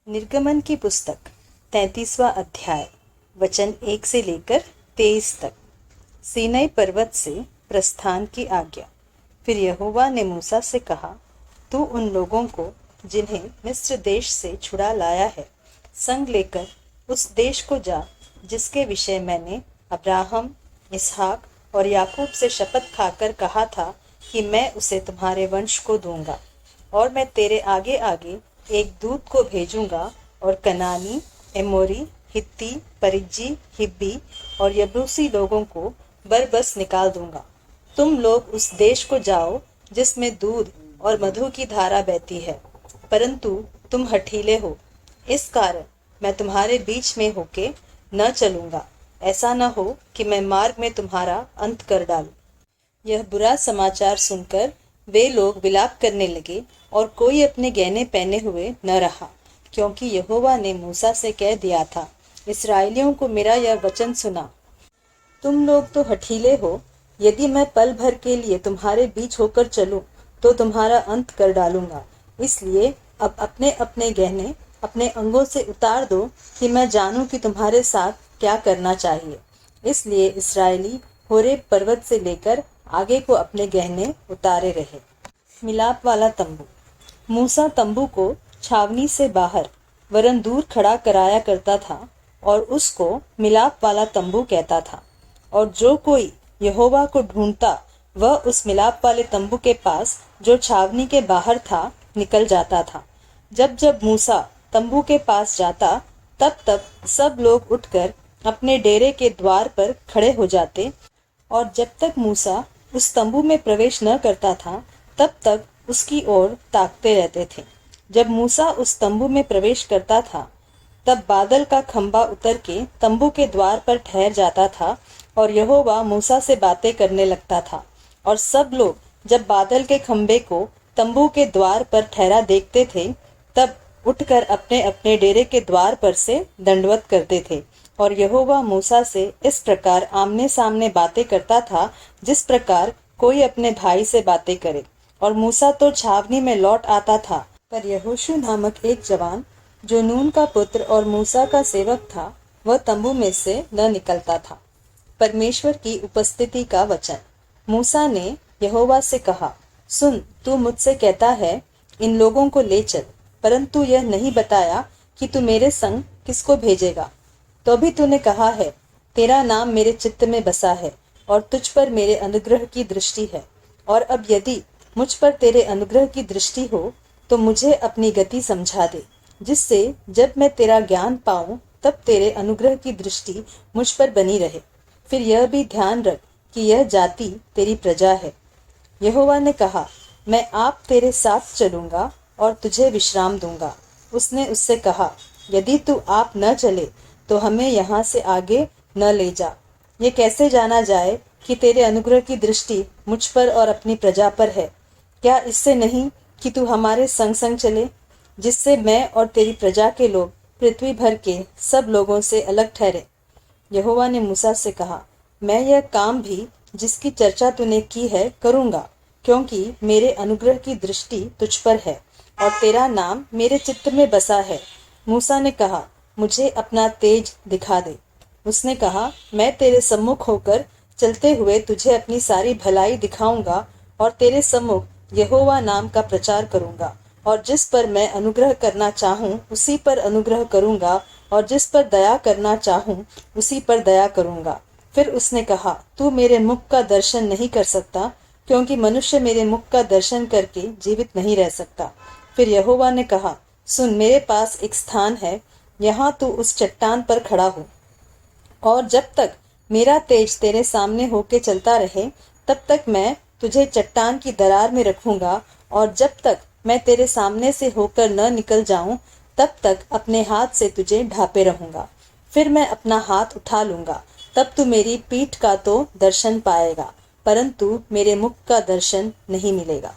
निर्गमन की पुस्तक 33वां अध्याय वचन 1 से लेकर 23 तक। सीनै पर्वत से प्रस्थान की आज्ञा। फिर यहोवा ने मूसा से कहा, तू उन लोगों को जिन्हें मिस्र देश से छुड़ा लाया है संग लेकर उस देश को जा जिसके विषय मैंने अब्राहम, इसहाक और याकूब से शपथ खाकर कहा था कि मैं उसे तुम्हारे वंश को दूंगा। और मैं तेरे आगे आगे एक दूत को भेजूंगा और कनानी, एमोरी, हित्ती, परिज्जी, हिब्बी और यबूसी लोगों को बरबस निकाल दूंगा। तुम लोग उस देश को जाओ जिसमें दूध और मधु की धारा बहती है, परंतु तुम हठीले हो, इस कारण मैं तुम्हारे बीच में होके न चलूंगा। ऐसा न हो कि मैं मार्ग में तुम्हारा अंत कर डालूं। यह बुरा समाचार सुनकर वे लोग विलाप करने लगे और कोई अपने गहने पहने हुए न रहा, क्योंकि यहोवा ने मूसा से कह दिया था, इस्राएलियों को मेरा यह वचन सुना, तुम लोग तो हठीले हो। यदि मैं पल भर के लिए तुम्हारे बीच होकर चलूं तो तुम्हारा अंत कर डालूंगा। इसलिए अब अपने अपने गहने अपने अंगों से उतार दो कि मैं जानूं कि तुम्हारे साथ क्या करना चाहिए। इसलिए इस्राएली होरेब पर्वत से लेकर आगे को अपने गहने उतारे रहे। मिलाप वाला तंबू। मूसा तंबू को छावनी से बाहर वरन दूर खड़ा कराया करता था और उसको मिलाप वाला तंबू कहता था। और जो कोई यहोवा को ढूंढता वह उस मिलाप वाले तंबू के पास जो छावनी के बाहर था निकल जाता था। जब जब मूसा तंबू के पास जाता तब तब सब लोग उठकर अपने डेरे के द्वार पर खड़े हो जाते, और जब तक मूसा उस तंबू में प्रवेश न करता था तब तक उसकी ओर ताकते रहते थे। जब मूसा उस तंबू में प्रवेश करता था तब बादल का खंबा उतर के तंबू के द्वार पर ठहर जाता था और यहोवा मूसा से बातें करने लगता था। और सब लोग जब बादल के खंबे को तंबू के द्वार पर ठहरा देखते थे तब उठकर अपने अपने डेरे के द्वार पर से दंडवत करते थे। और यहोवा मूसा से इस प्रकार आमने सामने बातें करता था जिस प्रकार कोई अपने भाई से बातें करे। और मूसा तो छावनी में लौट आता था, पर यहोशू नामक एक जवान जो नून का पुत्र और मूसा का सेवक था वह तंबू में से न निकलता था। परमेश्वर की उपस्थिति का वचन। मूसा ने यहोवा से कहा, सुन, तू मुझसे कहता है इन लोगों को ले चल, परंतु यह नहीं बताया कि तू मेरे संग किसको भेजेगा। तो भी तूने कहा है, तेरा नाम मेरे चित्त में बसा है और तुझ पर मेरे अनुग्रह की दृष्टि है। और अब यदि मुझ पर तेरे अनुग्रह की दृष्टि हो तो मुझे अपनी गति समझा दे, जिससे जब मैं तेरा ज्ञान पाऊं तब तेरे अनुग्रह की दृष्टि मुझ पर बनी रहे। फिर यह भी ध्यान रख कि यह जाति तेरी प्रजा है। यहोवा ने कहा, मैं आप तेरे साथ चलूंगा और तुझे विश्राम दूंगा। उसने उससे कहा, यदि तू आप न चले तो हमें यहाँ से आगे न ले जा। ये कैसे जाना जाए कि तेरे अनुग्रह की दृष्टि मुझ पर और अपनी प्रजा पर है? क्या इससे नहीं कि तू हमारे संग संग चले, जिससे मैं और तेरी प्रजा के लोग पृथ्वी भर के सब लोगों से अलग ठहरे। यहोवा ने मूसा से कहा, मैं यह काम भी जिसकी चर्चा तूने की है करूंगा, क्योंकि मेरे अनुग्रह की दृष्टि तुझ पर है और तेरा नाम मेरे चित्त में बसा है। मूसा ने कहा, मुझे अपना तेज दिखा दे। उसने कहा, मैं तेरे सम्मुख होकर चलते हुए तुझे अपनी सारी भलाई दिखाऊंगा और तेरे सम्मुख यहोवा नाम का प्रचार करूंगा। और जिस पर मैं अनुग्रह करना चाहूं उसी पर अनुग्रह करूंगा और जिस पर दया करना चाहूं उसी पर दया करूंगा। फिर उसने कहा, तू मेरे मुख का दर्शन नहीं कर सकता, क्योंकि मनुष्य मेरे मुख का दर्शन करके जीवित नहीं रह सकता। फिर यहोवा ने कहा, सुन, मेरे पास एक स्थान है, यहाँ तू उस चट्टान पर खड़ा हो, और जब तक मेरा तेज तेरे सामने होके चलता रहे तब तक मैं तुझे चट्टान की दरार में रखूंगा, और जब तक मैं तेरे सामने से होकर न निकल जाऊं तब तक अपने हाथ से तुझे ढांपे रहूंगा। फिर मैं अपना हाथ उठा लूंगा, तब तू मेरी पीठ का तो दर्शन पाएगा, परंतु मेरे मुख का दर्शन नहीं मिलेगा।